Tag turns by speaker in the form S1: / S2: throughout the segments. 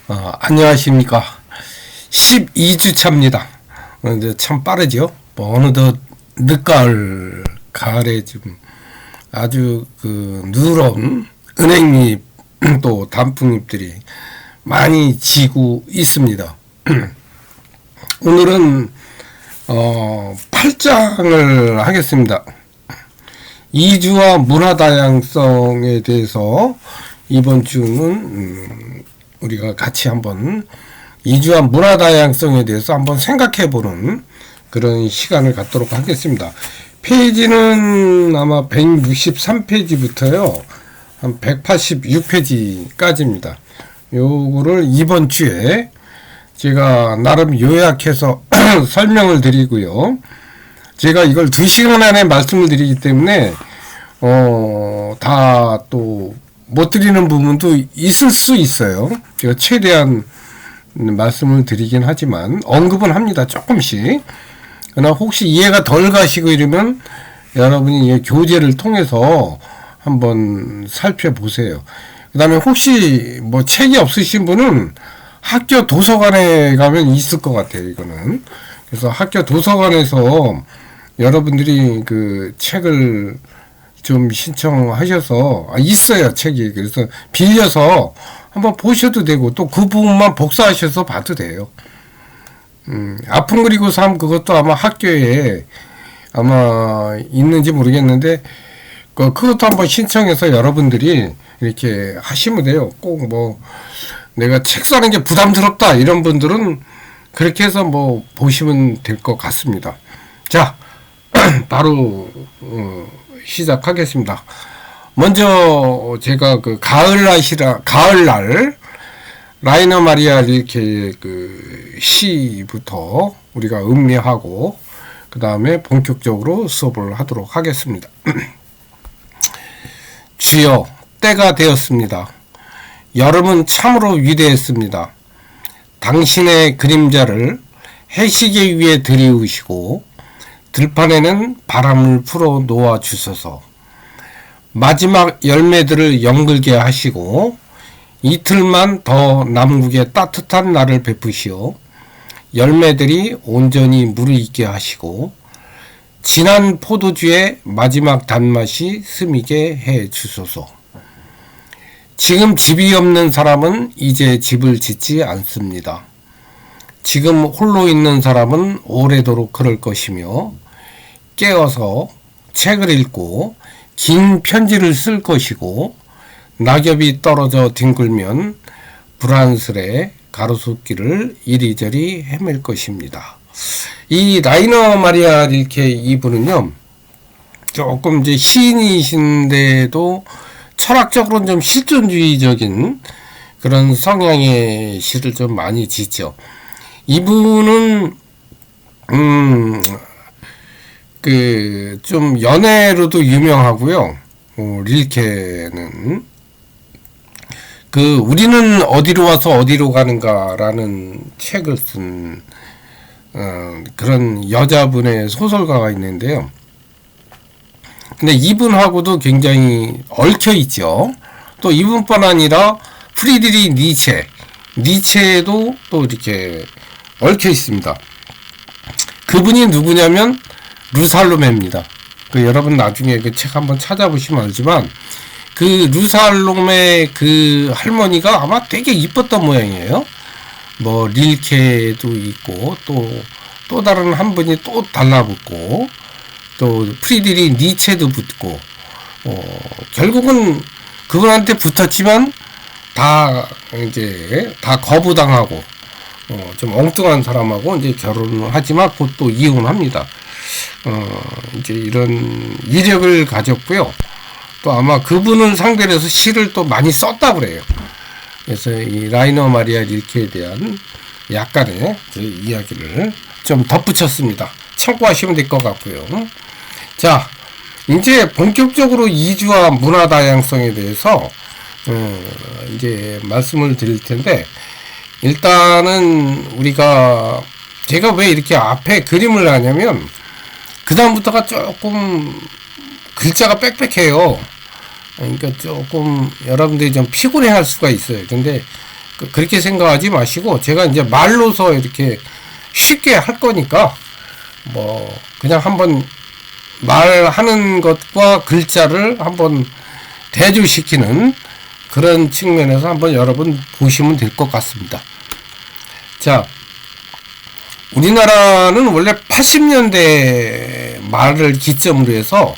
S1: 안녕하십니까. 12주 차입니다. 이제 참 빠르죠. 뭐 어느덧 늦가을, 가을에 지금 아주 누런 은행잎 또 단풍잎들이 많이 지고 있습니다. 오늘은 8장을 하겠습니다. 이주와 문화다양성에 대해서 이번 주는 우리가 같이 한번 이주와 문화다양성에 대해서 한번 생각해보는 그런 시간을 갖도록 하겠습니다. 페이지는 아마 163페이지부터요 한 186페이지까지입니다. 요거를 이번 주에 제가 나름 요약해서 설명을 드리고요. 제가 이걸 2시간 안에 말씀을 드리기 때문에 다 또 못 드리는 부분도 있을 수 있어요. 제가 최대한 말씀을 드리긴 하지만 언급은 합니다. 조금씩. 그러나 혹시 이해가 덜 가시고 이러면 여러분이 교재를 통해서 한번 살펴보세요. 그 다음에 혹시 뭐 책이 없으신 분은 학교 도서관에 가면 있을 것 같아요. 이거는. 그래서 학교 도서관에서 여러분들이 그 책을 좀 신청하셔서 있어요. 책이. 그래서 빌려서 한번 보셔도 되고 또 그 부분만 복사하셔서 봐도 돼요. 아픔 그리고 삶 그것도 아마 학교에 아마 있는지 모르겠는데 그것도 한번 신청해서 여러분들이 이렇게 하시면 돼요. 꼭 뭐 내가 책 사는 게 부담스럽다 이런 분들은 그렇게 해서 뭐 보시면 될 것 같습니다. 자, 바로 시작하겠습니다. 먼저 제가 그 가을날 라이너 마리아 릴케의 그 시부터 우리가 음미하고 그 다음에 본격적으로 수업을 하도록 하겠습니다. 주여, 때가 되었습니다. 여름은 참으로 위대했습니다. 당신의 그림자를 해시계 위에 들이우시고 들판에는 바람을 풀어 놓아 주소서. 마지막 열매들을 연글게 하시고 이틀만 더 남국의 따뜻한 날을 베푸시어 열매들이 온전히 무르익게 하시고 진한 포도주의 마지막 단맛이 스미게 해 주소서. 지금 집이 없는 사람은 이제 집을 짓지 않습니다. 지금 홀로 있는 사람은 오래도록 그럴 것이며 깨어서 책을 읽고 긴 편지를 쓸 것이고 낙엽이 떨어져 뒹굴면 불안스레 가로수길을 이리저리 헤맬 것입니다. 이 라이너 마리아 릴케 이분은요 조금 이제 시인이신데도 철학적으로는 좀 실존주의적인 그런 성향의 시를 좀 많이 짓죠. 이분은 좀 연애로도 유명하고요. 릴케는 우리는 어디로 와서 어디로 가는가라는 책을 쓴 그런 여자분의 소설가가 있는데요. 근데 이분하고도 굉장히 얽혀 있죠. 또 이분뿐 아니라 프리드리히 니체도 또 이렇게 얽혀 있습니다. 그분이 누구냐면 르살로메입니다. 여러분 나중에 그 책 한번 찾아보시면 알지만 그 르살로메 그 할머니가 아마 되게 이뻤던 모양이에요. 뭐 릴케도 있고 또 다른 한 분이 또 달라붙고 또 프리드리히 니체도 붙고 결국은 그분한테 붙었지만 다 거부당하고 좀 엉뚱한 사람하고 이제 결혼을 하지만 곧 또 이혼합니다. 이제 이런 이력을 가졌고요. 또 아마 그분을 상대로 해서 시를 또 많이 썼다고 그래요. 그래서 이 라이너 마리아 릴케에 대한 약간의 이야기를 좀 덧붙였습니다. 참고하시면 될 것 같고요. 자, 이제 본격적으로 이주와 문화 다양성에 대해서 이제 말씀을 드릴 텐데, 일단은 제가 왜 이렇게 앞에 그림을 하냐면 그 다음부터가 조금 글자가 빽빽해요. 그러니까 조금 여러분들이 좀 피곤해 할 수가 있어요. 근데 그렇게 생각하지 마시고, 제가 이제 말로서 이렇게 쉽게 할 거니까, 뭐, 그냥 한번 말하는 것과 글자를 한번 대조시키는 그런 측면에서 한번 여러분 보시면 될 것 같습니다. 자, 우리나라는 원래 80년대 말을 기점으로 해서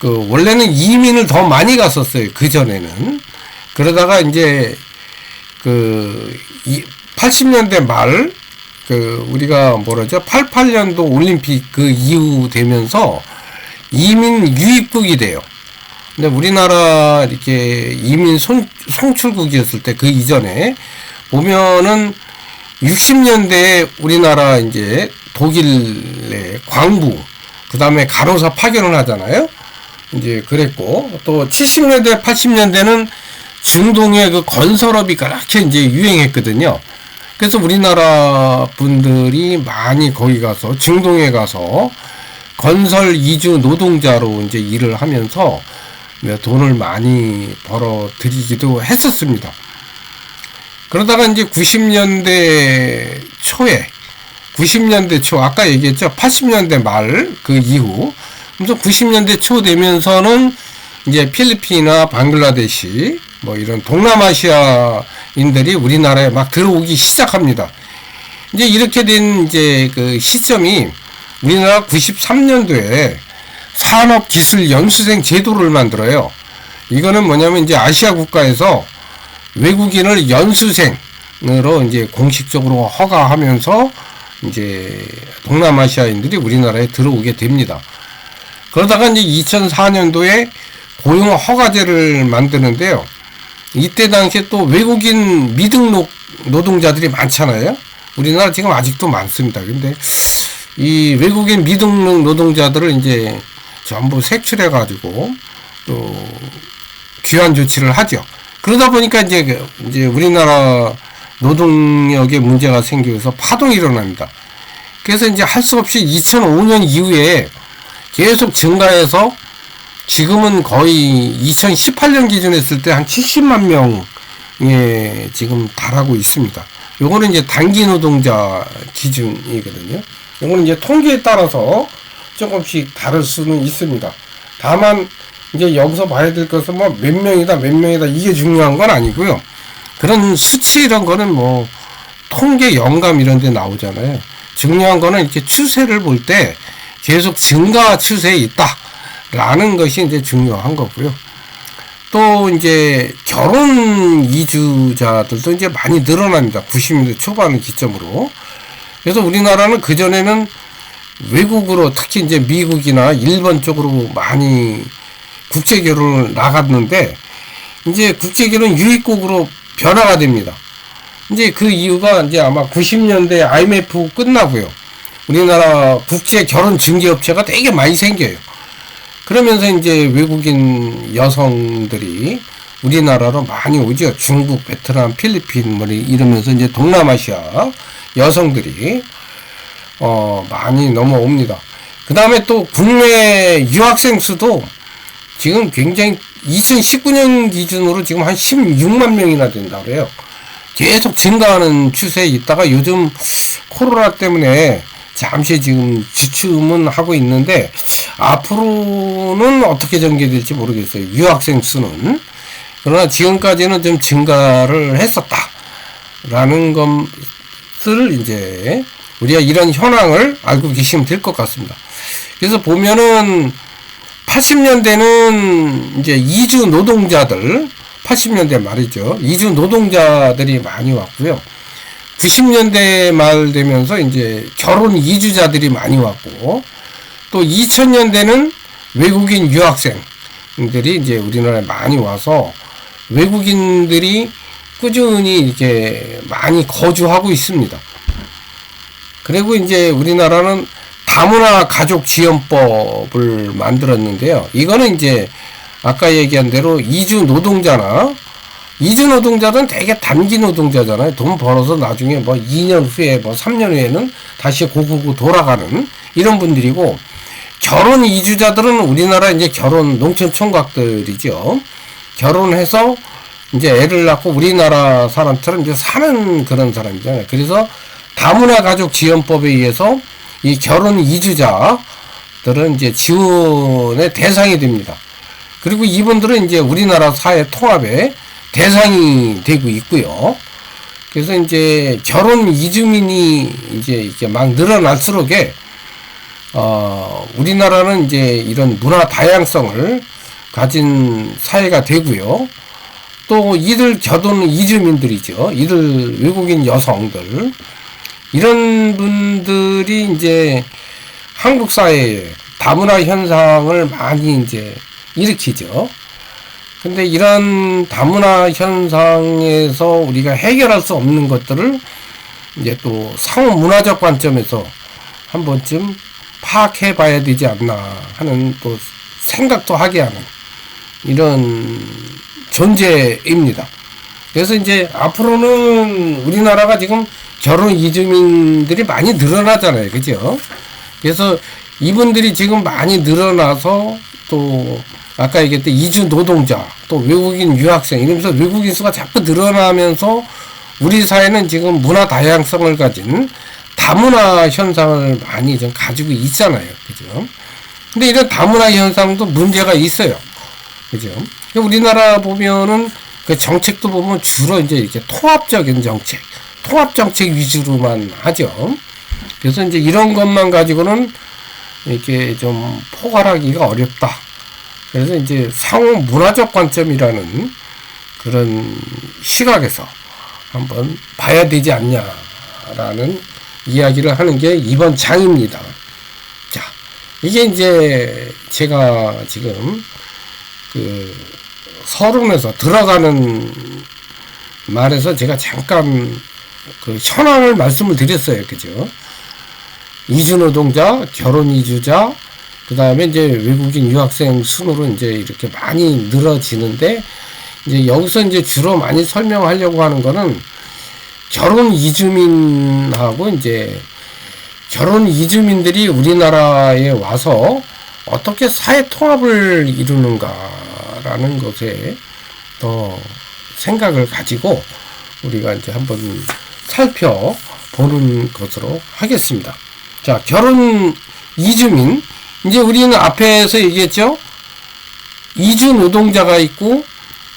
S1: 원래는 이민을 더 많이 갔었어요. 그전에는. 그러다가 이제 80년대 말 우리가 88년도 올림픽 이후 되면서 이민 유입국이 돼요. 근데 우리나라 이렇게 이민 송출국이었을 때 그 이전에 보면은 60년대에 우리나라 이제 독일의 광부, 그 다음에 간호사 파견을 하잖아요. 이제 그랬고, 또 70년대, 80년대는 중동의 건설업이 그렇게 이제 유행했거든요. 그래서 우리나라 분들이 많이 거기 가서, 중동에 가서 건설 이주 노동자로 이제 일을 하면서 돈을 많이 벌어 들이기도 했었습니다. 그러다가 이제 90년대 초, 아까 얘기했죠. 80년대 말 이후, 그래서 90년대 초 되면서는 이제 필리핀이나 방글라데시, 이런 동남아시아인들이 우리나라에 막 들어오기 시작합니다. 이제 이렇게 된 이제 시점이 우리나라 93년도에 산업기술연수생 제도를 만들어요. 이거는 뭐냐면 이제 아시아 국가에서 외국인을 연수생으로 이제 공식적으로 허가하면서 이제 동남아시아인들이 우리나라에 들어오게 됩니다. 그러다가 이제 2004년도에 고용 허가제를 만드는데요. 이때 당시에 또 외국인 미등록 노동자들이 많잖아요. 우리나라 지금 아직도 많습니다. 근데 이 외국인 미등록 노동자들을 이제 전부 색출해가지고 또 귀환 조치를 하죠. 그러다 보니까 이제 우리나라 노동력에 문제가 생겨서 파동이 일어납니다. 그래서 이제 할 수 없이 2005년 이후에 계속 증가해서 지금은 거의 2018년 기준 했을 때 한 70만 명에 지금 달하고 있습니다. 요거는 이제 단기 노동자 기준이거든요. 요거는 이제 통계에 따라서 조금씩 다를 수는 있습니다. 다만 이제 여기서 봐야 될 것은 몇 명이다 이게 중요한 건 아니고요. 그런 수치 이런 거는 통계 영감 이런 데 나오잖아요. 중요한 거는 이렇게 추세를 볼 때 계속 증가 추세에 있다라는 것이 이제 중요한 거고요. 또 이제 결혼 이주자들도 이제 많이 늘어납니다. 90년대 초반을 기점으로. 그래서 우리나라는 그전에는 외국으로 특히 이제 미국이나 일본 쪽으로 많이 국제 결혼을 나갔는데 이제 국제 결혼 유입국으로 변화가 됩니다. 이제 그 이유가 이제 아마 90년대 IMF 끝나고요. 우리나라 국제 결혼 중개업체가 되게 많이 생겨요. 그러면서 이제 외국인 여성들이 우리나라로 많이 오죠. 중국, 베트남, 필리핀 이러면서 이제 동남아시아 여성들이 많이 넘어옵니다. 그 다음에 또 국내 유학생 수도 지금 굉장히 2019년 기준으로 지금 한 16만 명이나 된다 그래요. 계속 증가하는 추세에 있다가 요즘 코로나 때문에 잠시 지금 주춤은 하고 있는데 앞으로는 어떻게 전개될지 모르겠어요. 유학생 수는. 그러나 지금까지는 좀 증가를 했었다라는 것을 이제 우리가 이런 현황을 알고 계시면 될 것 같습니다. 그래서 보면은 80년대는 이제 이주 노동자들, 80년대 말이죠. 이주 노동자들이 많이 왔고요. 90년대 말 되면서 이제 결혼 이주자들이 많이 왔고, 또 2000년대는 외국인 유학생들이 이제 우리나라에 많이 와서 외국인들이 꾸준히 이렇게 많이 거주하고 있습니다. 그리고 이제 우리나라는 다문화 가족 지원법을 만들었는데요. 이거는 이제 아까 얘기한 대로 이주 노동자는 되게 단기 노동자잖아요. 돈 벌어서 나중에 2년 후에 3년 후에는 다시 고국으로 돌아가는 이런 분들이고, 결혼 이주자들은 우리나라 이제 결혼 농촌 총각들이죠. 결혼해서 이제 애를 낳고 우리나라 사람처럼 이제 사는 그런 사람이잖아요. 그래서 다문화 가족 지원법에 의해서 이 결혼 이주자들은 이제 지원의 대상이 됩니다. 그리고 이분들은 이제 우리나라 사회 통합의 대상이 되고 있고요. 그래서 이제 결혼 이주민이 이제 이렇게 막 늘어날수록에 우리나라는 이제 이런 문화 다양성을 가진 사회가 되고요. 또 이들 결혼 이주민들이죠. 이들 외국인 여성들, 이런 분들이 이제 한국 사회에 다문화 현상을 많이 이제 일으키죠. 근데 이런 다문화 현상에서 우리가 해결할 수 없는 것들을 이제 또 상호 문화적 관점에서 한 번쯤 파악해 봐야 되지 않나 하는 또 생각도 하게 하는 이런 존재입니다. 그래서 이제 앞으로는 우리나라가 지금 결혼 이주민들이 많이 늘어나잖아요. 그죠? 그래서 이분들이 지금 많이 늘어나서 또 아까 얘기했던 이주 노동자, 또 외국인 유학생 이러면서 외국인 수가 자꾸 늘어나면서 우리 사회는 지금 문화 다양성을 가진 다문화 현상을 많이 좀 가지고 있잖아요. 그죠? 근데 이런 다문화 현상도 문제가 있어요. 그죠? 우리나라 보면은 그 정책도 보면 주로 이제 이렇게 통합적인 정책, 통합 정책 위주로만 하죠. 그래서 이제 이런 것만 가지고는 이렇게 좀 포괄하기가 어렵다. 그래서 이제 상호 문화적 관점이라는 그런 시각에서 한번 봐야 되지 않냐라는 이야기를 하는 게 이번 장입니다. 자, 이게 이제 제가 지금 그 서론에서 들어가는 말에서 제가 잠깐 그 현황을 말씀을 드렸어요. 그죠? 이주노동자, 결혼 이주자, 그 다음에 이제 외국인 유학생 순으로 이제 이렇게 많이 늘어지는데, 이제 여기서 이제 주로 많이 설명하려고 하는 거는 결혼 이주민하고 이제 결혼 이주민들이 우리나라에 와서 어떻게 사회 통합을 이루는가라는 것에 더 생각을 가지고 우리가 이제 한번 살펴보는 것으로 하겠습니다. 자, 결혼 이주민. 이제 우리는 앞에서 얘기했죠? 이주 노동자가 있고,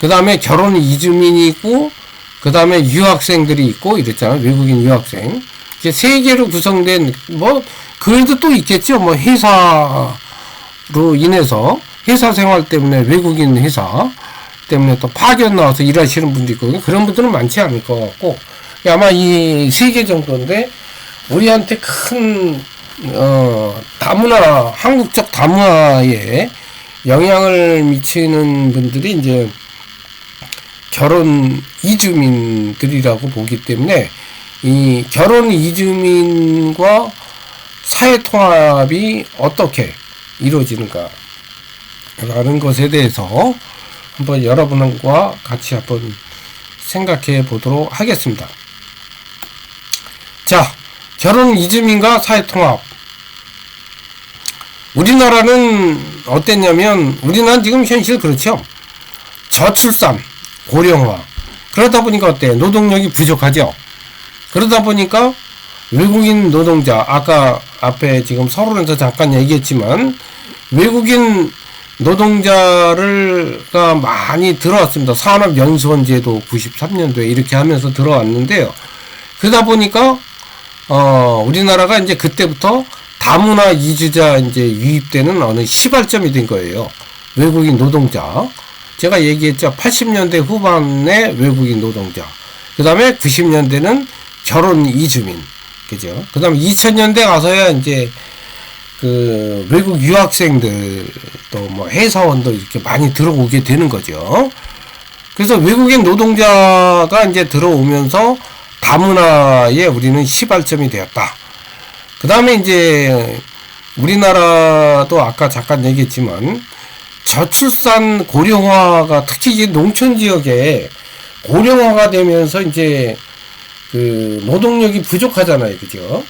S1: 그 다음에 결혼 이주민이 있고, 그 다음에 유학생들이 있고, 이랬잖아요. 외국인 유학생. 이제 세 개로 구성된, 뭐, 그래도 또 있겠죠? 뭐, 회사로 인해서, 회사 생활 때문에 외국인 회사 때문에 또 파견 나와서 일하시는 분도 있고, 그런 분들은 많지 않을 것 같고, 아마 이 세 개 정도인데, 우리한테 큰 다문화, 한국적 다문화에 영향을 미치는 분들이 이제 결혼 이주민들이라고 보기 때문에 이 결혼 이주민과 사회 통합이 어떻게 이루어지는가 라는 것에 대해서 한번 여러분과 같이 한번 생각해 보도록 하겠습니다. 자, 결혼 이주민과 사회통합. 우리나라는 어땠냐면, 우리나라는 지금 현실 그렇죠. 저출산, 고령화. 그러다 보니까 어때요? 노동력이 부족하죠. 그러다 보니까 외국인 노동자, 아까 앞에 지금 서론에서 잠깐 얘기했지만, 외국인 노동자가 많이 들어왔습니다. 산업연수원제도 93년도에 이렇게 하면서 들어왔는데요. 그러다 보니까 우리나라가 이제 그때부터 다문화 이주자 이제 유입되는 어느 시발점이 된 거예요. 외국인 노동자. 제가 얘기했죠. 80년대 후반에 외국인 노동자. 그 다음에 90년대는 결혼 이주민. 그죠? 그 다음에 2000년대 가서야 이제 그 외국 유학생들 또 뭐 회사원도 이렇게 많이 들어오게 되는 거죠. 그래서 외국인 노동자가 이제 들어오면서 다문화에 우리는 시발점이 되었다. 그 다음에 이제 우리나라도 아까 잠깐 얘기했지만 저출산 고령화가 특히 이제 농촌 지역에 고령화가 되면서 이제 그 노동력이 부족하잖아요. 그죠?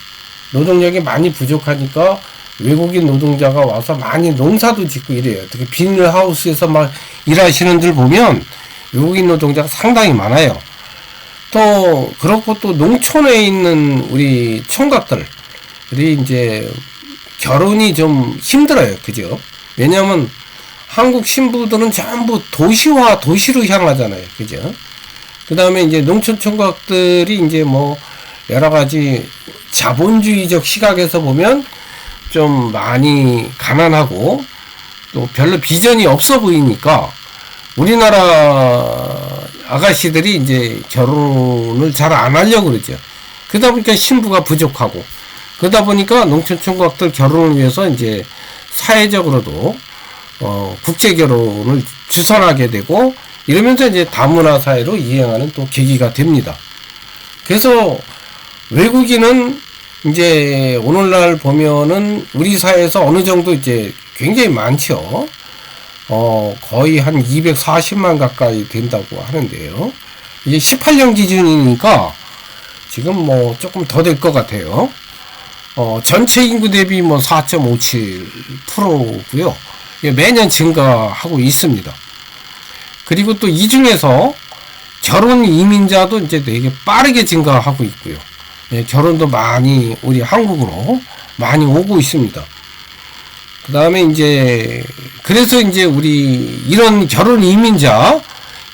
S1: 노동력이 많이 부족하니까 외국인 노동자가 와서 많이 농사도 짓고 이래요. 특히 비닐하우스에서 막 일하시는 들 보면 외국인 노동자가 상당히 많아요. 또 그렇고 또 농촌에 있는 우리 총각들이 이제 결혼이 좀 힘들어요. 그죠? 왜냐면 한국 신부들은 전부 도시로 향하잖아요. 그죠? 그 다음에 이제 농촌 총각들이 이제 뭐 여러 가지 자본주의적 시각에서 보면 좀 많이 가난하고 또 별로 비전이 없어 보이니까 우리나라 아가씨들이 이제 결혼을 잘 안 하려고 그러죠. 그러다 보니까 신부가 부족하고, 그러다 보니까 농촌 총각들 결혼을 위해서 이제 사회적으로도 국제 결혼을 주선하게 되고, 이러면서 이제 다문화 사회로 이행하는 또 계기가 됩니다. 그래서 외국인은 이제 오늘날 보면은 우리 사회에서 어느 정도 이제 굉장히 많죠. 거의 한 240만 가까이 된다고 하는데요. 이게 18년 기준이니까 지금 뭐 조금 더 될 것 같아요. 전체 인구 대비 뭐 4.57%고요. 매년 증가하고 있습니다. 그리고 또 이 중에서 결혼 이민자도 이제 되게 빠르게 증가하고 있고요. 결혼도 많이 우리 한국으로 많이 오고 있습니다. 그 다음에 이제 그래서 이제 우리 이런 결혼 이민자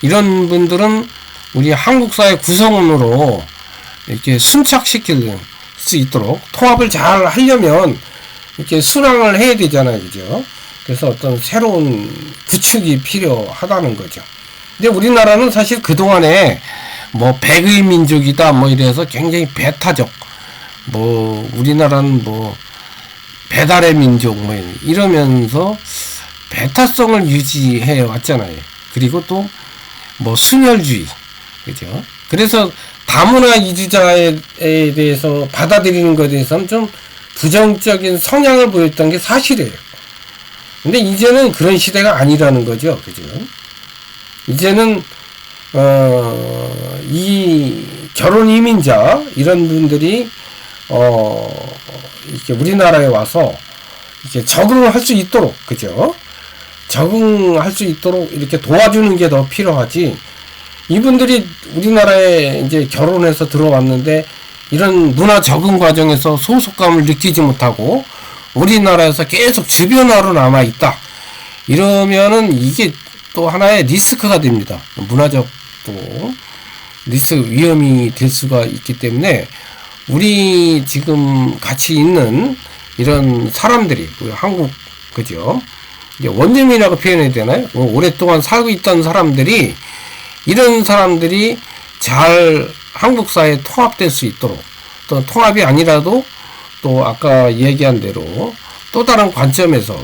S1: 이런 분들은 우리 한국 사회 구성원으로 이렇게 순착시킬 수 있도록 통합을 잘 하려면 이렇게 순항을 해야 되잖아요. 그죠? 그래서 어떤 새로운 구축이 필요하다는 거죠. 근데 우리나라는 사실 그동안에 뭐 백의 민족이다 뭐 이래서 굉장히 배타적, 뭐 우리나라는 뭐 배달의 민족 뭐 이러면서 배타성을 유지해 왔잖아요. 그리고 또 뭐 순혈주의, 그죠? 그래서 다문화 이주자에 대해서 받아들이는 것에 대해서는 좀 부정적인 성향을 보였던 게 사실이에요. 근데 이제는 그런 시대가 아니라는 거죠. 그죠? 이제는 이 결혼 이민자 이런 분들이 이렇게 우리나라에 와서 이렇게 적응을 할 수 있도록, 그죠? 적응할 수 있도록 이렇게 도와주는 게 더 필요하지. 이분들이 우리나라에 이제 결혼해서 들어왔는데 이런 문화 적응 과정에서 소속감을 느끼지 못하고 우리나라에서 계속 주변화로 남아 있다. 이러면은 이게 또 하나의 리스크가 됩니다. 문화적 또 리스크 위험이 될 수가 있기 때문에 우리 지금 같이 있는 이런 사람들이 우리 한국, 그죠? 이제 원주민이라고 표현해야 되나요? 오랫동안 살고 있던 사람들이 이런 사람들이 잘 한국 사회에 통합될 수 있도록, 또 통합이 아니라도 또 아까 얘기한 대로 또 다른 관점에서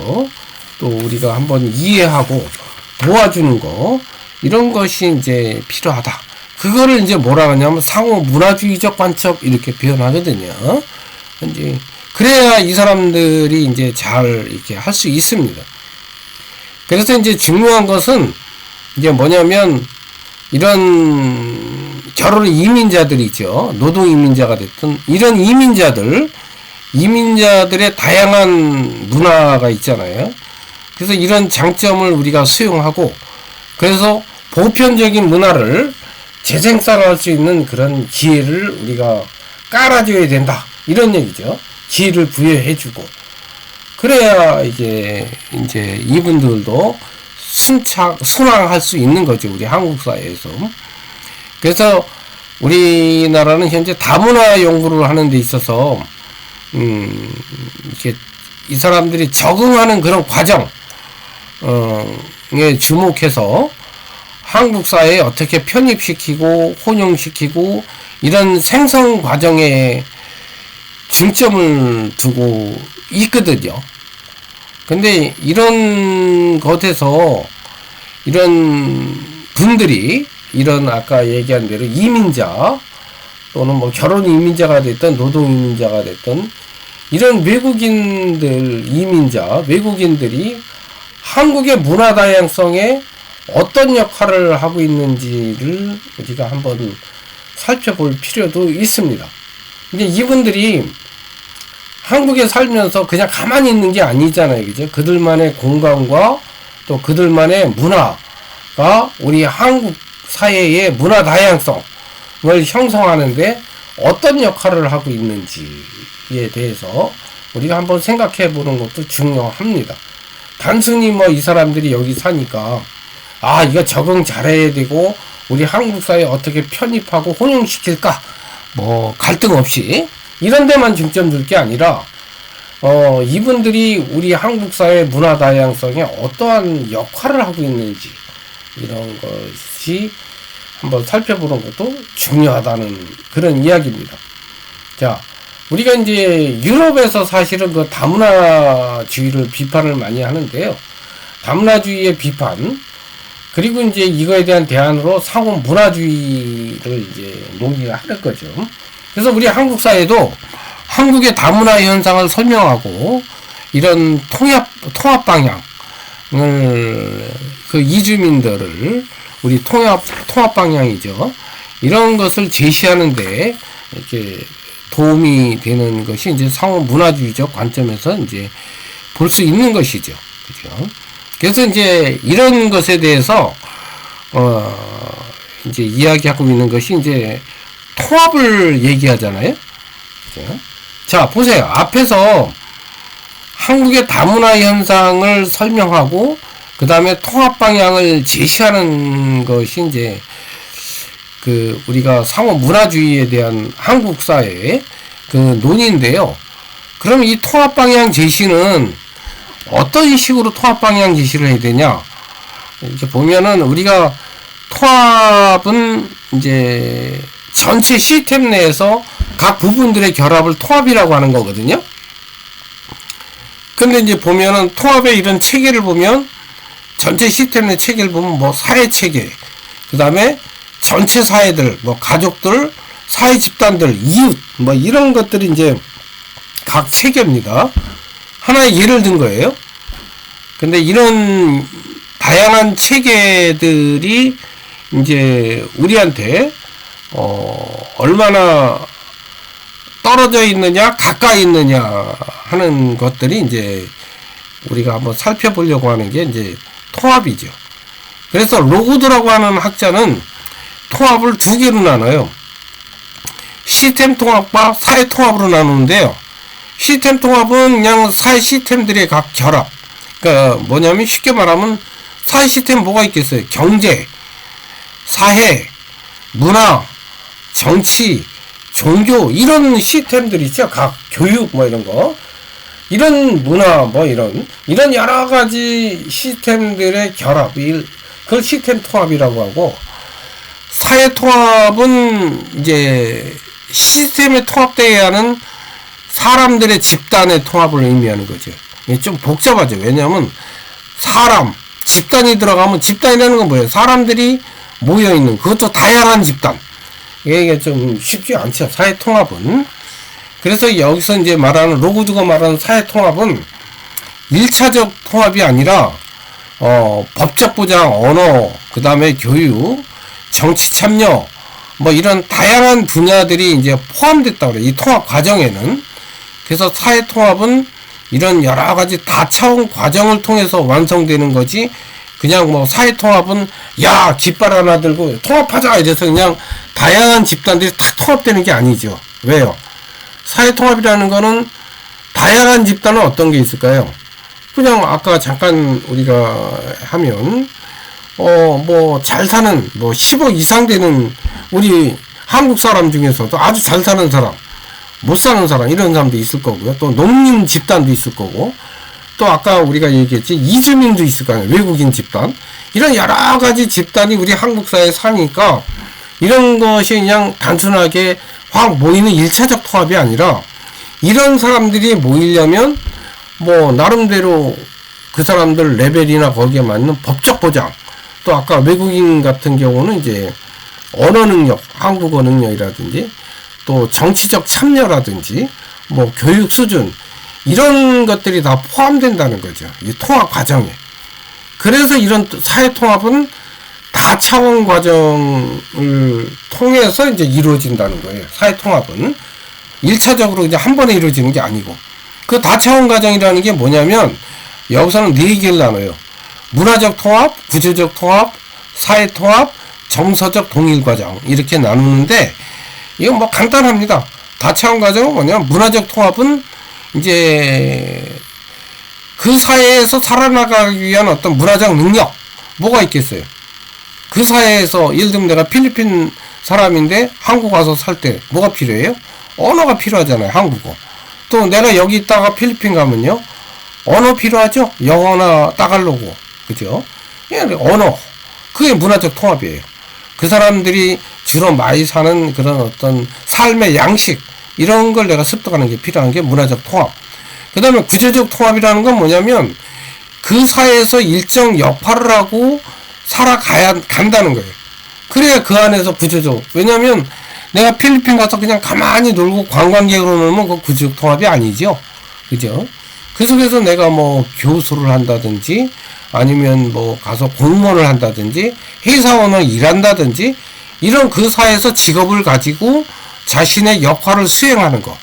S1: 또 우리가 한번 이해하고 도와주는 거, 이런 것이 이제 필요하다. 그거를 이제 뭐라 하냐면 상호 문화주의적 관점 이렇게 표현하거든요. 이제 그래야 이 사람들이 이제 잘 이렇게 할 수 있습니다. 그래서 이제 중요한 것은 이제 뭐냐면 이런 결혼 이민자들이죠. 노동 이민자가 됐든 이런 이민자들의 다양한 문화가 있잖아요. 그래서 이런 장점을 우리가 수용하고, 그래서 보편적인 문화를 재생산할 수 있는 그런 기회를 우리가 깔아줘야 된다. 이런 얘기죠. 기회를 부여해주고. 그래야 이제 이분들도 순항할 수 있는 거죠. 우리 한국 사회에서. 그래서 우리나라는 현재 다문화 연구를 하는 데 있어서, 이렇게 이 사람들이 적응하는 그런 과정에 주목해서 한국 사회에 어떻게 편입시키고 혼용시키고 이런 생성 과정에 중점을 두고 있거든요. 근데 이런 것에서 이런 분들이 이런 아까 얘기한 대로 이민자 또는 뭐 결혼 이민자가 됐든 노동 이민자가 됐든 이런 외국인들이 한국의 문화 다양성에 어떤 역할을 하고 있는지를 우리가 한번 살펴볼 필요도 있습니다. 근데 이분들이 한국에 살면서 그냥 가만히 있는 게 아니잖아요. 그죠? 그들만의 공간과 또 그들만의 문화가 우리 한국 사회의 문화 다양성을 형성하는데 어떤 역할을 하고 있는지에 대해서 우리가 한번 생각해 보는 것도 중요합니다. 단순히 뭐 이 사람들이 여기 사니까 이거 적응 잘해야 되고 우리 한국 사회에 어떻게 편입하고 혼용시킬까 뭐 갈등 없이 이런 데만 중점 둘 게 아니라 이분들이 우리 한국 사회 문화 다양성에 어떠한 역할을 하고 있는지 이런 것이 한번 살펴보는 것도 중요하다는 그런 이야기입니다. 자, 우리가 이제 유럽에서 사실은 그 다문화주의를 비판을 많이 하는데요. 다문화주의의 비판, 그리고 이제 이거에 대한 대안으로 상호 문화주의를 이제 논의를 하는 거죠. 그래서 우리 한국 사회도 한국의 다문화 현상을 설명하고 이런 통합 방향을 그 이주민들을 우리 통합 방향이죠. 이런 것을 제시하는데 이렇게 도움이 되는 것이 이제 상호 문화주의적 관점에서 이제 볼 수 있는 것이죠. 그죠? 그래서 이제 이런 것에 대해서 이제 이야기하고 있는 것이 이제 통합을 얘기하잖아요. 그죠? 자, 보세요. 앞에서 한국의 다문화 현상을 설명하고 그 다음에 통합 방향을 제시하는 것이 이제 그 우리가 상호 문화주의에 대한 한국 사회의 그 논의인데요. 그럼 이 통합 방향 제시는 어떤 식으로 통합 방향 제시를 해야 되냐? 이렇게 보면은 우리가 통합은 이제 전체 시스템 내에서 각 부분들의 결합을 통합이라고 하는 거거든요. 근데 이제 보면은 통합의 이런 체계를 보면 전체 시스템 내 체계를 보면 뭐 사회 체계, 그 다음에 전체 사회들, 뭐 가족들, 사회 집단들, 이웃, 뭐 이런 것들이 이제 각 체계입니다. 하나의 예를 든 거예요. 근데 이런 다양한 체계들이 이제 우리한테 얼마나 떨어져 있느냐, 가까이 있느냐 하는 것들이 이제 우리가 한번 살펴보려고 하는 게 이제 통합이죠. 그래서 로고드라고 하는 학자는 통합을 두 개로 나눠요. 시스템 통합과 사회 통합으로 나누는데요. 시스템 통합은 그냥 사회 시스템들의 각 결합. 그러니까 뭐냐면 쉽게 말하면 사회 시스템 뭐가 있겠어요? 경제, 사회, 문화, 정치, 종교 이런 시스템들이 있죠. 각 교육 뭐 이런 거. 이런 문화 뭐 이런 여러 가지 시스템들의 결합이 그걸 시스템 통합이라고 하고, 사회 통합은 이제 시스템에 통합되어야 하는 사람들의 집단의 통합을 의미하는 거죠. 이게 좀 복잡하죠. 왜냐하면 사람, 집단이 들어가면 집단이라는 건 뭐예요? 사람들이 모여있는, 그것도 다양한 집단. 이게 좀 쉽지 않죠. 사회 통합은. 그래서 여기서 이제 말하는 로고드가 말하는 사회 통합은 1차적 통합이 아니라 법적 보장, 언어, 그 다음에 교육, 정치 참여, 뭐 이런 다양한 분야들이 이제 포함됐다고 그래요. 이 통합 과정에는. 그래서 사회 통합은 이런 여러 가지 다차원 과정을 통해서 완성되는 거지, 그냥 뭐 사회 통합은 야 깃발 하나 들고 통합하자 이래서 그냥 다양한 집단들이 다 통합되는 게 아니죠. 왜요? 사회 통합이라는 거는 다양한 집단은 어떤 게 있을까요? 그냥 아까 잠깐 우리가 하면 뭐 잘 사는 뭐 10억 이상 되는 우리 한국 사람 중에서도 아주 잘 사는 사람, 못 사는 사람, 이런 사람도 있을 거고요. 또 농민 집단도 있을 거고, 또 아까 우리가 얘기했지 이주민도 있을 거 아니에요. 외국인 집단. 이런 여러 가지 집단이 우리 한국 사회에 사니까 이런 것이 그냥 단순하게 확 모이는 1차적 통합이 아니라, 이런 사람들이 모이려면 뭐 나름대로 그 사람들 레벨이나 거기에 맞는 법적 보장, 또 아까 외국인 같은 경우는 이제 언어 능력, 한국어 능력이라든지 또 정치적 참여라든지 뭐 교육 수준, 이런 것들이 다 포함된다는 거죠. 이 통합 과정에. 그래서 이런 사회 통합은 다차원 과정을 통해서 이제 이루어진다는 거예요. 사회 통합은 1차적으로 이제 한 번에 이루어지는 게 아니고, 그 다차원 과정이라는 게 뭐냐면 여기서는 4개를 나눠요. 문화적 통합, 구조적 통합, 사회통합, 정서적 동일과정 이렇게 나누는데 이건 뭐 간단합니다. 다차원 과정은 뭐냐면 문화적 통합은 이제 그 사회에서 살아나가기 위한 어떤 문화적 능력 뭐가 있겠어요. 그 사회에서 예를 들면 내가 필리핀 사람인데 한국 와서 살 때 뭐가 필요해요? 언어가 필요하잖아요. 한국어. 또 내가 여기 있다가 필리핀 가면요 언어 필요하죠. 영어나 따갈로그 그죠? 언어 그게 문화적 통합이에요. 그 사람들이 주로 많이 사는 그런 어떤 삶의 양식 이런 걸 내가 습득하는 게 필요한 게 문화적 통합. 그 다음에 구조적 통합이라는 건 뭐냐면 그 사회에서 일정 역할을 하고 간다는 거예요. 그래야 그 안에서 구조적. 왜냐면 내가 필리핀 가서 그냥 가만히 놀고 관광객으로 놀면 그 구조적 통합이 아니죠. 그죠? 그 속에서 내가 뭐 교수를 한다든지 아니면 뭐 가서 공무원을 한다든지 회사원을 일한다든지 이런 그 사회에서 직업을 가지고 자신의 역할을 수행하는 거.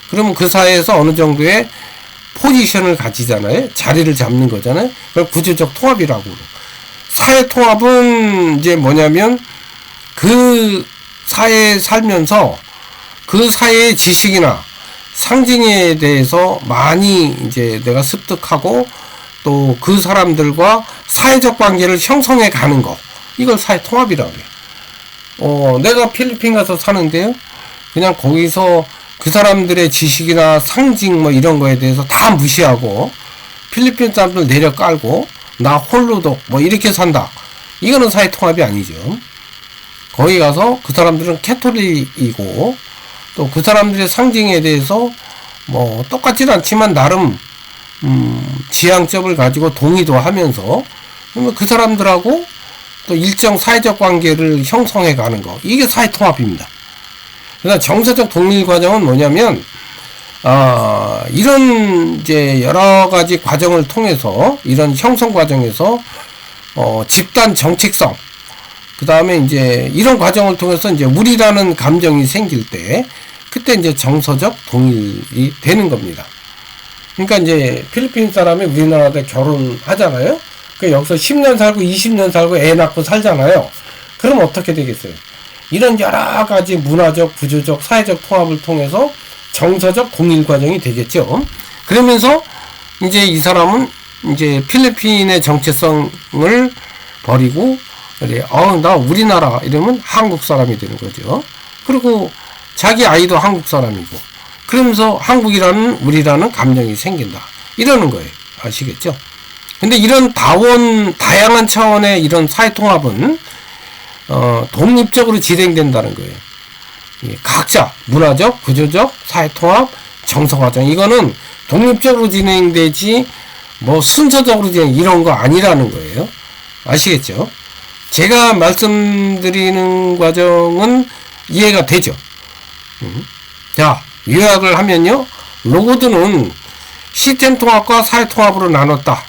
S1: 그러면 그 사회에서 어느 정도의 포지션을 가지잖아요. 자리를 잡는 거잖아요. 그걸 구조적 통합이라고. 사회 통합은 이제 뭐냐면 그 사회에 살면서 그 사회의 지식이나 상징에 대해서 많이 이제 내가 습득하고 또 그 사람들과 사회적 관계를 형성해 가는 거. 이걸 사회 통합이라고 해요. 내가 필리핀 가서 사는데요. 그냥 거기서 그 사람들의 지식이나 상징 뭐 이런 거에 대해서 다 무시하고 필리핀 사람들 내려 깔고 나 홀로독 뭐 이렇게 산다. 이거는 사회 통합이 아니죠. 거기 가서 그 사람들은 캐톨릭이고 또 그 사람들의 상징에 대해서 뭐 똑같지는 않지만 나름 지향점을 가지고 동의도 하면서 그 사람들하고 또 일정 사회적 관계를 형성해 가는 거. 이게 사회 통합입니다. 그러니까 정서적 동일 과정은 뭐냐면 이런 이제 여러 가지 과정을 통해서 이런 형성 과정에서 집단 정책성 그 다음에 이제 이런 과정을 통해서 이제 우리라는 감정이 생길 때 그때 이제 정서적 동일이 되는 겁니다. 그러니까 이제 필리핀 사람이 우리나라에 결혼하잖아요. 그 여기서 10년 살고 20년 살고 애 낳고 살잖아요. 그럼 어떻게 되겠어요? 이런 여러 가지 문화적, 구조적, 사회적 통합을 통해서 정서적 동일 과정이 되겠죠. 그러면서 이제 이 사람은 이제 필리핀의 정체성을 버리고 그래, 나 우리나라 이러면 한국 사람이 되는 거죠. 그리고 자기 아이도 한국 사람이고 그러면서 한국이라는 우리라는 감정이 생긴다. 이러는 거예요. 아시겠죠? 근데 이런 다양한 차원의 이런 사회 통합은 독립적으로 진행된다는 거예요. 각자 문화적, 구조적, 사회 통합, 정서 과정 이거는 독립적으로 진행되지 뭐 순서적으로 이런 거 아니라는 거예요. 아시겠죠? 제가 말씀드리는 과정은 이해가 되죠. 자, 요약을 하면요. 로고드는 시스템 통합과 사회 통합으로 나눴다.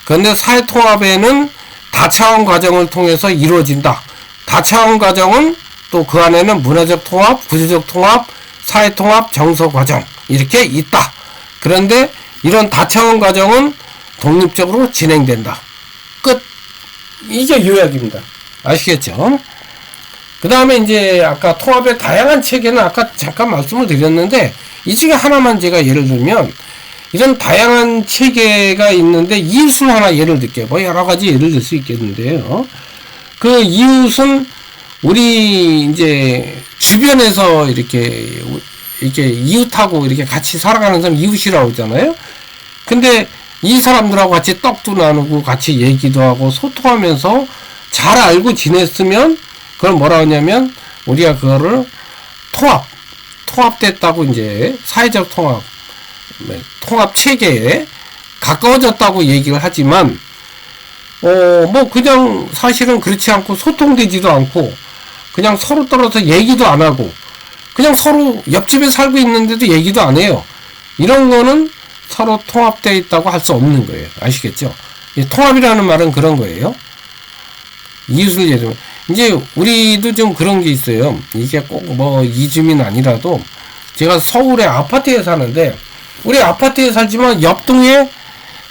S1: 그런데 사회 통합에는 다차원 과정을 통해서 이루어진다. 다차원 과정은 또 그 안에는 문화적 통합, 구조적 통합, 사회 통합, 정서 과정 이렇게 있다. 그런데 이런 다차원 과정은 독립적으로 진행된다. 끝. 이게 요약입니다. 아시겠죠? 그 다음에 이제 아까 통합의 다양한 체계는 아까 잠깐 말씀을 드렸는데 이 중에 하나만 제가 예를 들면 이런 다양한 체계가 있는데 이웃을 하나 예를 들게요. 뭐 여러 가지 예를 들 수 있겠는데요. 그 이웃은 우리 이제 주변에서 이렇게 이웃하고 이렇게 같이 살아가는 사람 이웃이라고 하잖아요. 근데 이 사람들하고 같이 떡도 나누고 같이 얘기도 하고 소통하면서 잘 알고 지냈으면 그걸 뭐라 하냐면 우리가 그거를 통합됐다고 이제 사회적 통합 체계에 가까워졌다고 얘기를 하지만 뭐 그냥 사실은 그렇지 않고 소통되지도 않고 그냥 서로 떨어져 얘기도 안 하고 그냥 서로 옆집에 살고 있는데도 얘기도 안 해요. 이런 거는 서로 통합되어 있다고 할 수 없는 거예요. 아시겠죠? 통합이라는 말은 그런 거예요. 이웃을 예를 들면 이제 우리도 좀 그런 게 있어요. 이게 꼭 뭐 이주민 아니라도 제가 서울의 아파트에 사는데 우리 아파트에 살지만 옆동에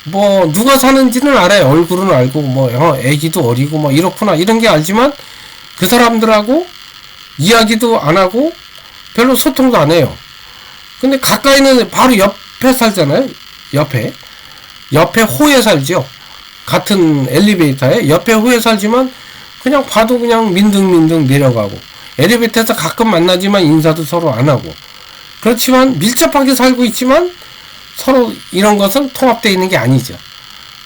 S1: 뭐 누가 사는지는 알아요. 얼굴은 알고 뭐 애기도 어리고 뭐 이렇구나 이런 게 알지만 그 사람들하고 이야기도 안 하고 별로 소통도 안 해요. 근데 가까이는 바로 옆에 살잖아요. 옆에 호에 살죠. 같은 엘리베이터에 옆에 호에 살지만 그냥 봐도 그냥 민등민등 내려가고 엘리베이터에서 가끔 만나지만 인사도 서로 안 하고 그렇지만 밀접하게 살고 있지만 서로 이런 것은 통합되어 있는 게 아니죠.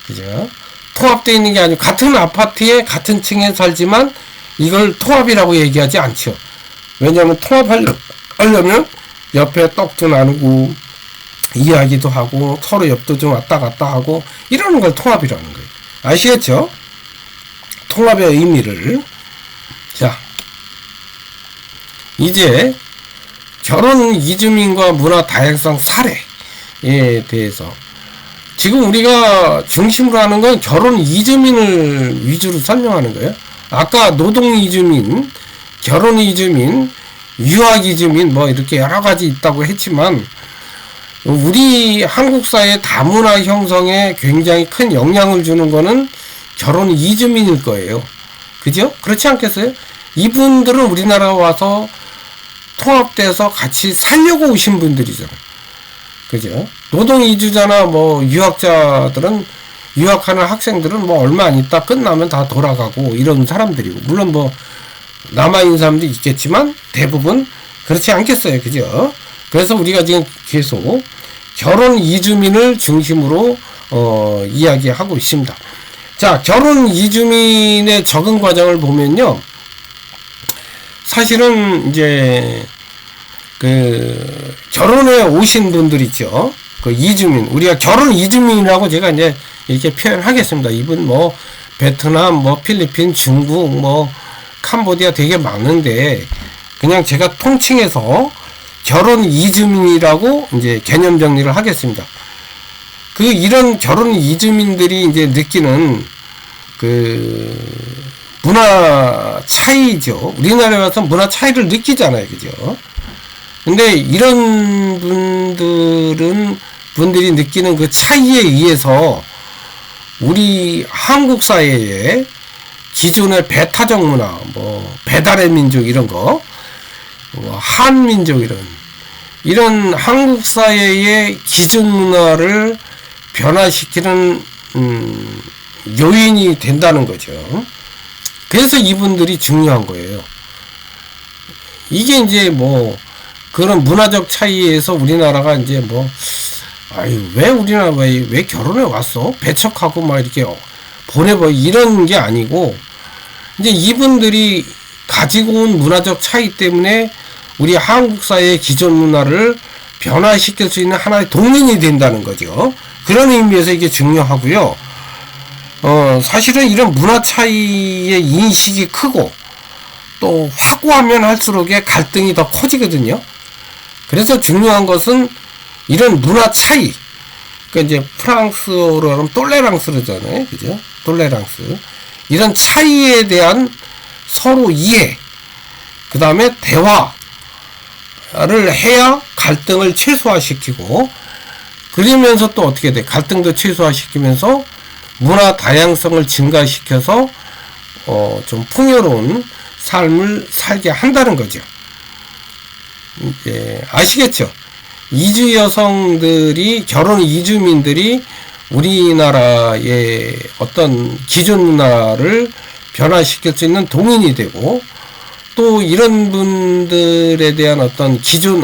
S1: 그죠? 통합되어 있는 게 아니고 같은 아파트에 같은 층에 살지만 이걸 통합이라고 얘기하지 않죠. 왜냐하면 통합하려면 옆에 떡도 나누고 이야기도 하고 서로 옆도 좀 왔다 갔다 하고 이러는 걸 통합이라는 거예요. 아시겠죠? 통합의 의미를. 자, 이제 결혼 이주민과 문화 다양성 사례에 대해서 지금 우리가 중심으로 하는 건 결혼 이주민을 위주로 설명하는 거예요. 아까 노동 이주민, 결혼 이주민, 유학 이주민 뭐 이렇게 여러 가지 있다고 했지만 우리 한국 사회 다문화 형성에 굉장히 큰 영향을 주는 거는 결혼 이주민일 거예요. 그죠? 그렇지 않겠어요? 이분들은 우리나라 와서 통합돼서 같이 살려고 오신 분들이잖아요. 그죠? 노동 이주자나 뭐 유학자들은 유학하는 학생들은 뭐 얼마 안 있다 끝나면 다 돌아가고 이런 사람들이고 물론 뭐 남아있는 사람도 있겠지만 대부분 그렇지 않겠어요. 그죠? 그래서 우리가 지금 계속 결혼 이주민을 중심으로 이야기하고 있습니다. 자, 결혼 이주민의 적응 과정을 보면요. 사실은 이제 그 결혼에 오신 분들 있죠. 그 이주민, 우리가 결혼 이주민이라고 제가 이제 이렇게 표현하겠습니다. 이분 뭐 베트남, 뭐 필리핀, 중국, 뭐 캄보디아 되게 많은데 그냥 제가 통칭해서 결혼 이주민이라고 이제 개념 정리를 하겠습니다. 그 이런 결혼 이주민들이 이제 느끼는 그 문화 차이죠. 우리나라에 와서 문화 차이를 느끼잖아요. 그죠? 근데 이런 분들이 느끼는 그 차이에 의해서 우리 한국 사회에 기존의 배타적 문화, 뭐 배달의 민족 이런 거, 뭐 한민족 이런 한국 사회의 기존 문화를 변화시키는 요인이 된다는 거죠. 그래서 이분들이 중요한 거예요. 이게 이제 뭐 그런 문화적 차이에서 우리나라가 이제 뭐 아유 왜 우리나라 왜 결혼해 왔어? 배척하고 막 이렇게 보내버 이런 게 아니고 이제 이분들이 가지고 온 문화적 차이 때문에 우리 한국 사회의 기존 문화를 변화시킬 수 있는 하나의 동인이 된다는 거죠. 그런 의미에서 이게 중요하고요. 사실은 이런 문화 차이의 인식이 크고 또 확고하면 할수록에 갈등이 더 커지거든요. 그래서 중요한 것은 이런 문화 차이, 그러니까 이제 프랑스어로 하면 똘레랑스잖아요. 그죠? 똘레랑스. 이런 차이에 대한 서로 이해, 그 다음에 대화를 해야 갈등을 최소화시키고, 그러면서 또 어떻게 돼? 갈등도 최소화시키면서 문화 다양성을 증가시켜서 좀 풍요로운 삶을 살게 한다는 거죠. 아시겠죠? 이주 여성들이, 결혼 이주민들이 우리나라의 어떤 기존 문화를 변화시킬 수 있는 동인이 되고, 또 이런 분들에 대한 어떤 기존,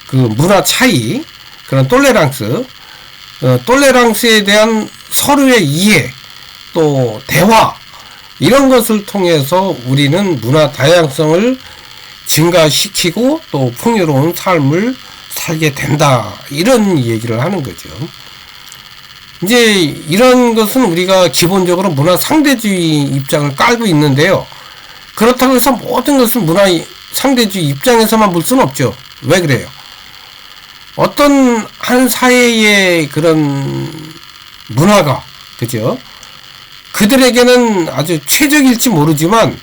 S1: 그 문화 차이, 그런 똘레랑스에 대한 서로의 이해, 또 대화, 이런 것을 통해서 우리는 문화 다양성을 증가시키고 또 풍요로운 삶을 살게 된다. 이런 얘기를 하는 거죠. 이제 이런 것은 우리가 기본적으로 문화 상대주의 입장을 깔고 있는데요. 그렇다고 해서 모든 것은 문화 상대주의 입장에서만 볼 수는 없죠. 왜 그래요? 어떤 한 사회의 그런 문화가, 그죠? 그들에게는 아주 최적일지 모르지만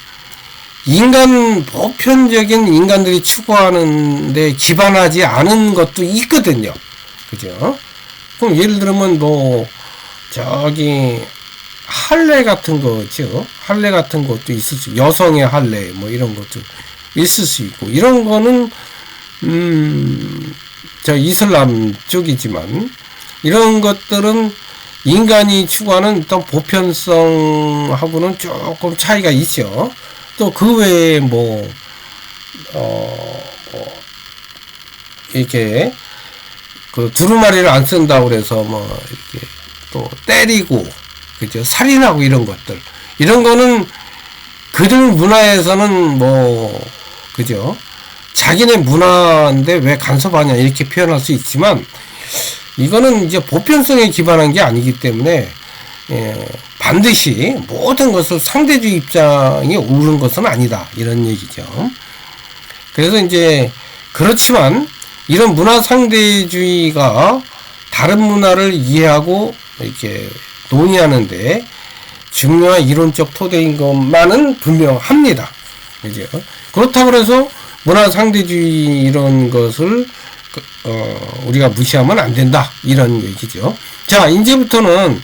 S1: 보편적인 인간들이 추구하는 데 기반하지 않은 것도 있거든요. 그죠? 그럼 예를 들면 뭐 저기 할래 같은 거죠. 할래 같은 것도 있을 수, 여성의 할래 뭐 이런 것도 있을 수 있고, 이런 거는 저 이슬람 쪽이지만, 이런 것들은 인간이 추구하는 어떤 보편성하고는 조금 차이가 있죠. 또 그 외에 이렇게 그 두루마리를 안 쓴다고 그래서 이렇게 또 때리고, 그죠, 살인하고 이런 것들, 이런 거는 그들 문화에서는 그죠, 자기네 문화인데 왜 간섭하냐 이렇게 표현할 수 있지만, 이거는 이제 보편성에 기반한 게 아니기 때문에 반드시 모든 것을 상대주의 입장에 오른 것은 아니다, 이런 얘기죠. 그래서 이제 그렇지만 이런 문화 상대주의가 다른 문화를 이해하고 이렇게 논의하는데 중요한 이론적 토대인 것만은 분명합니다. 그죠? 그렇다고 해서 문화 상대주의 이런 것을 우리가 무시하면 안 된다, 이런 얘기죠. 자, 이제부터는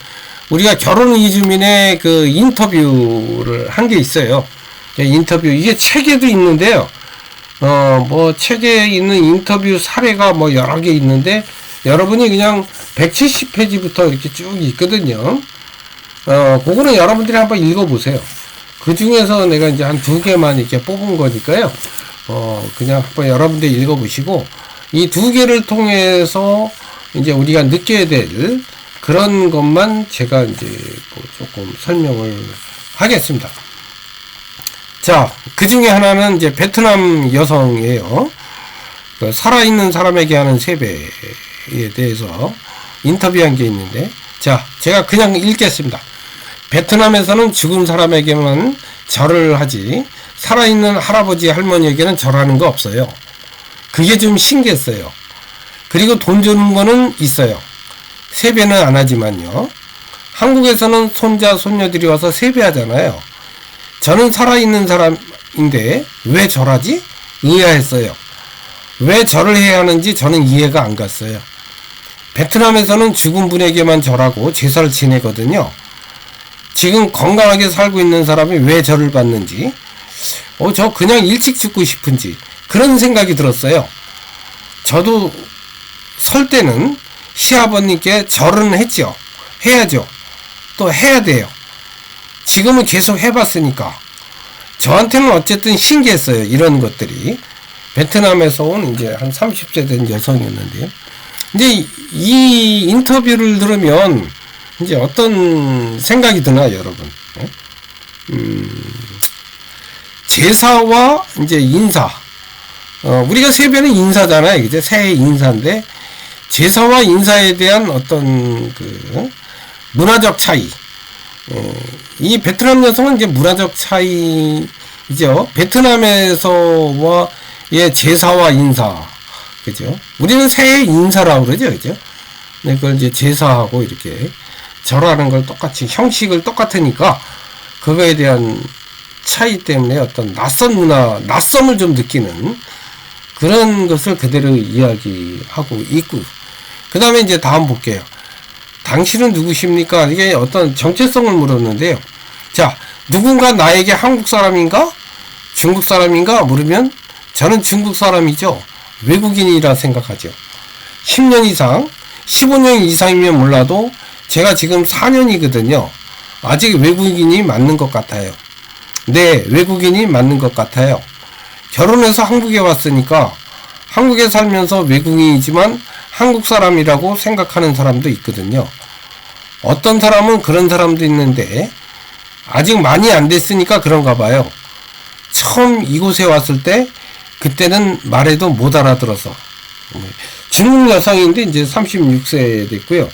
S1: 우리가 결혼 이주민의 그 인터뷰를 한 게 있어요. 인터뷰, 이게 책에도 있는데요. 책에 있는 인터뷰 사례가 여러 개 있는데, 여러분이 그냥 170페이지부터 이렇게 쭉 있거든요. 그거는 여러분들이 한번 읽어보세요. 그 중에서 내가 이제 한 2개만 이렇게 뽑은 거니까요. 그냥 한번 여러분들이 읽어보시고, 이 2개를 통해서 이제 우리가 느껴야 될 그런 것만 제가 이제 조금 설명을 하겠습니다. 자, 그 중에 하나는 이제 베트남 여성이에요. 그 살아있는 사람에게 하는 세배에 대해서 인터뷰한 게 있는데, 자, 제가 그냥 읽겠습니다. 베트남에서는 죽은 사람에게만 절을 하지 살아있는 할아버지 할머니에게는 절하는 거 없어요. 그게 좀 신기했어요. 그리고 돈 주는 거는 있어요. 세배는 안 하지만요. 한국에서는 손자 손녀들이 와서 세배하잖아요. 저는 살아있는 사람인데 왜 절하지? 의아했어요. 왜 절을 해야 하는지 저는 이해가 안 갔어요. 베트남에서는 죽은 분에게만 절하고 제사를 지내거든요. 지금 건강하게 살고 있는 사람이 왜 절을 받는지, 저 그냥 일찍 죽고 싶은지 그런 생각이 들었어요. 저도 설 때는 시아버님께 절은 했죠. 해야죠. 또 해야 돼요. 지금은 계속 해봤으니까. 저한테는 어쨌든 신기했어요, 이런 것들이. 베트남에서 온 이제 한 30세 된 여성이었는데요. 이제 이 인터뷰를 들으면 이제 어떤 생각이 드나, 여러분? 제사와 이제 인사. 우리가 세배는 인사잖아요. 그죠? 새해 인사인데, 제사와 인사에 대한 어떤 문화적 차이. 이 베트남 여성은 이제 문화적 차이죠. 베트남에서의 제사와 인사. 그죠? 우리는 새해 인사라고 그러죠. 그죠? 그걸 이제 제사하고 이렇게 절하는 걸 똑같이, 형식을 똑같으니까, 그거에 대한 차이 때문에 어떤 낯선 문화, 낯섦을 좀 느끼는 그런 것을 그대로 이야기하고 있고, 그 다음에 이제 다음 볼게요. 당신은 누구십니까? 이게 어떤 정체성을 물었는데요. 자, 누군가 나에게 한국 사람인가? 중국 사람인가? 물으면 저는 중국 사람이죠. 외국인이라 생각하죠. 10년 이상, 15년 이상이면 몰라도 제가 지금 4년이거든요. 아직 외국인이 맞는 것 같아요. 네, 외국인이 맞는 것 같아요. 결혼해서 한국에 왔으니까 한국에 살면서 외국인이지만 한국 사람이라고 생각하는 사람도 있거든요. 어떤 사람은 그런 사람도 있는데 아직 많이 안 됐으니까 그런가 봐요. 처음 이곳에 왔을 때 그때는 말해도 못 알아들어서. 중국 여성인데 이제 36세 됐고요.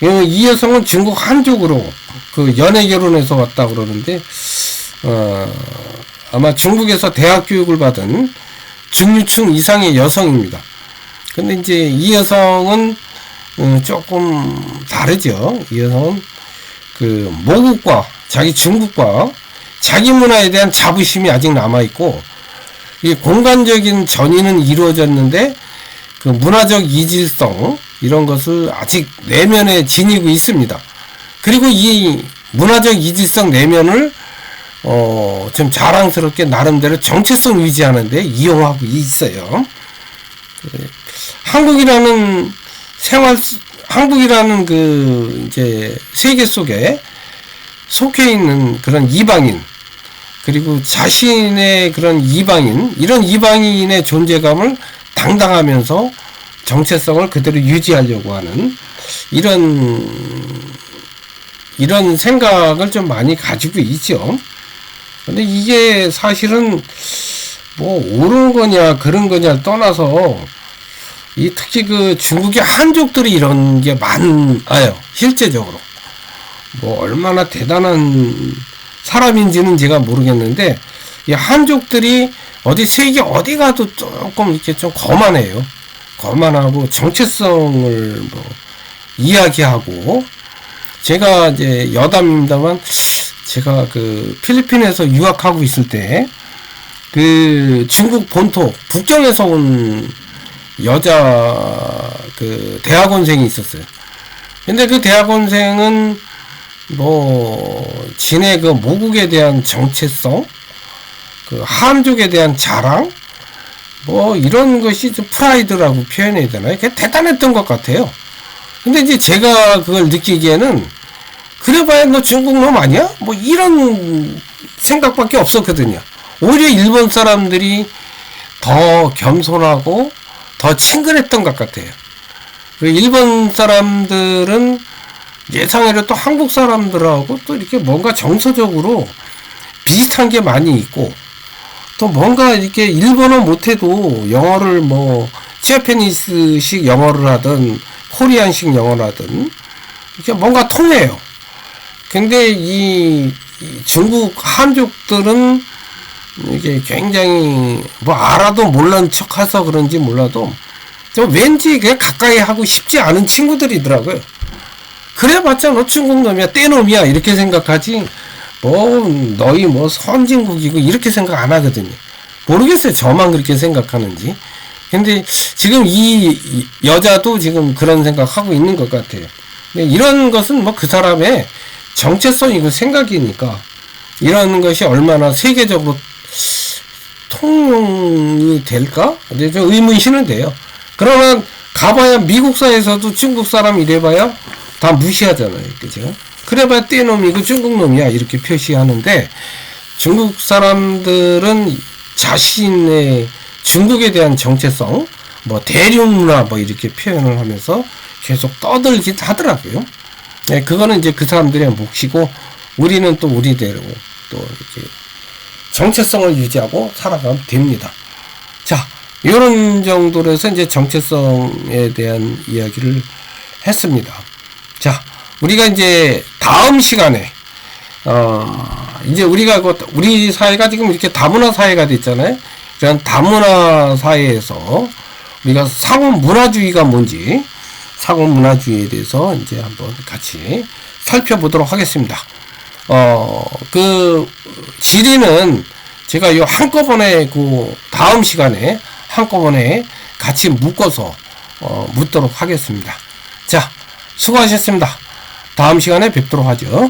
S1: 이 여성은 중국 한족으로 연애 결혼해서 왔다 그러는데, 아마 중국에서 대학 교육을 받은 중류층 이상의 여성입니다. 근데 이제 이 여성은 조금 다르죠. 이 여성은 모국과 자기 중국과 자기 문화에 대한 자부심이 아직 남아있고, 이 공간적인 전이는 이루어졌는데 문화적 이질성, 이런 것을 아직 내면에 지니고 있습니다. 그리고 이 문화적 이질성 내면을 좀 자랑스럽게 나름대로 정체성 유지하는데 이용하고 있어요. 한국이라는 그 이제 세계 속에 속해 있는 그런 이방인, 그리고 자신의 그런 이런 이방인의 존재감을 당당하면서 정체성을 그대로 유지하려고 하는 이런 생각을 좀 많이 가지고 있죠. 근데 이게 사실은 뭐 옳은 거냐 그런 거냐 떠나서 특히 그 중국의 한족들이 이런 게 많아요. 실제적으로 뭐 얼마나 대단한 사람인지는 제가 모르겠는데, 이 한족들이 세계 어디 가도 조금 이렇게 좀 거만해요. 거만하고 정체성을 뭐 이야기하고, 제가 이제 여담입니다만, 제가 그 필리핀에서 유학하고 있을 때 그 중국 본토 북경에서 온 여자 그 대학원생이 있었어요. 근데 그 대학원생은 뭐 진의 그 모국에 대한 정체성, 그 한족에 대한 자랑, 뭐 이런 것이 좀 프라이드라고 표현해야 되나요? 그게 대단했던 것 같아요. 근데 이제 제가 그걸 느끼기에는 그래봐야 너 중국 놈 아니야? 뭐 이런 생각밖에 없었거든요. 오히려 일본 사람들이 더 겸손하고 더 친근했던 것 같아요. 일본 사람들은 예상외로 또 한국 사람들하고 또 이렇게 뭔가 정서적으로 비슷한 게 많이 있고, 또 뭔가 이렇게 일본어 못해도 영어를 뭐 재패니스식 영어를 하든 코리안식 영어를 하든 이렇게 뭔가 통해요. 근데 이 중국 한족들은 이게 굉장히 뭐 알아도 몰란 척해서 그런지 몰라도 좀 왠지 그냥 가까이 하고 싶지 않은 친구들이더라고요. 그래봤자 너 중국 놈이야, 떼놈이야 이렇게 생각하지, 뭐 너희 뭐 선진국이고 이렇게 생각 안 하거든요. 모르겠어요, 저만 그렇게 생각하는지. 근데 지금 이 여자도 지금 그런 생각하고 있는 것 같아요. 근데 이런 것은 뭐 그 사람의 정체성이고 생각이니까 이런 것이 얼마나 세계적으로 통용이 될까? 근데 좀 의문시는 돼요. 그러면 가봐야 미국 사회에서도 중국 사람 이래봐야 다 무시하잖아요. 그죠? 그래봐야 떼놈이고 중국 놈이야 이렇게 표시하는데, 중국 사람들은 자신의 중국에 대한 정체성, 뭐 대륙문화 뭐 이렇게 표현을 하면서 계속 떠들긴 하더라고요. 네, 그거는 이제 그 사람들의 몫이고, 우리는 또 우리대로 또 이렇게 정체성을 유지하고 살아가면 됩니다. 자, 이런 정도로 해서 이제 정체성에 대한 이야기를 했습니다. 자, 우리가 이제 다음 시간에 이제 우리 사회가 지금 이렇게 다문화 사회가 됐잖아요. 이런 다문화 사회에서 우리가 사고 문화주의가 뭔지, 사고 문화주의에 대해서 이제 한번 같이 살펴보도록 하겠습니다. 그 지리는 제가 요 한꺼번에 그 다음 시간에 한꺼번에 같이 묶어서 묻도록 하겠습니다. 자, 수고하셨습니다. 다음 시간에 뵙도록 하죠.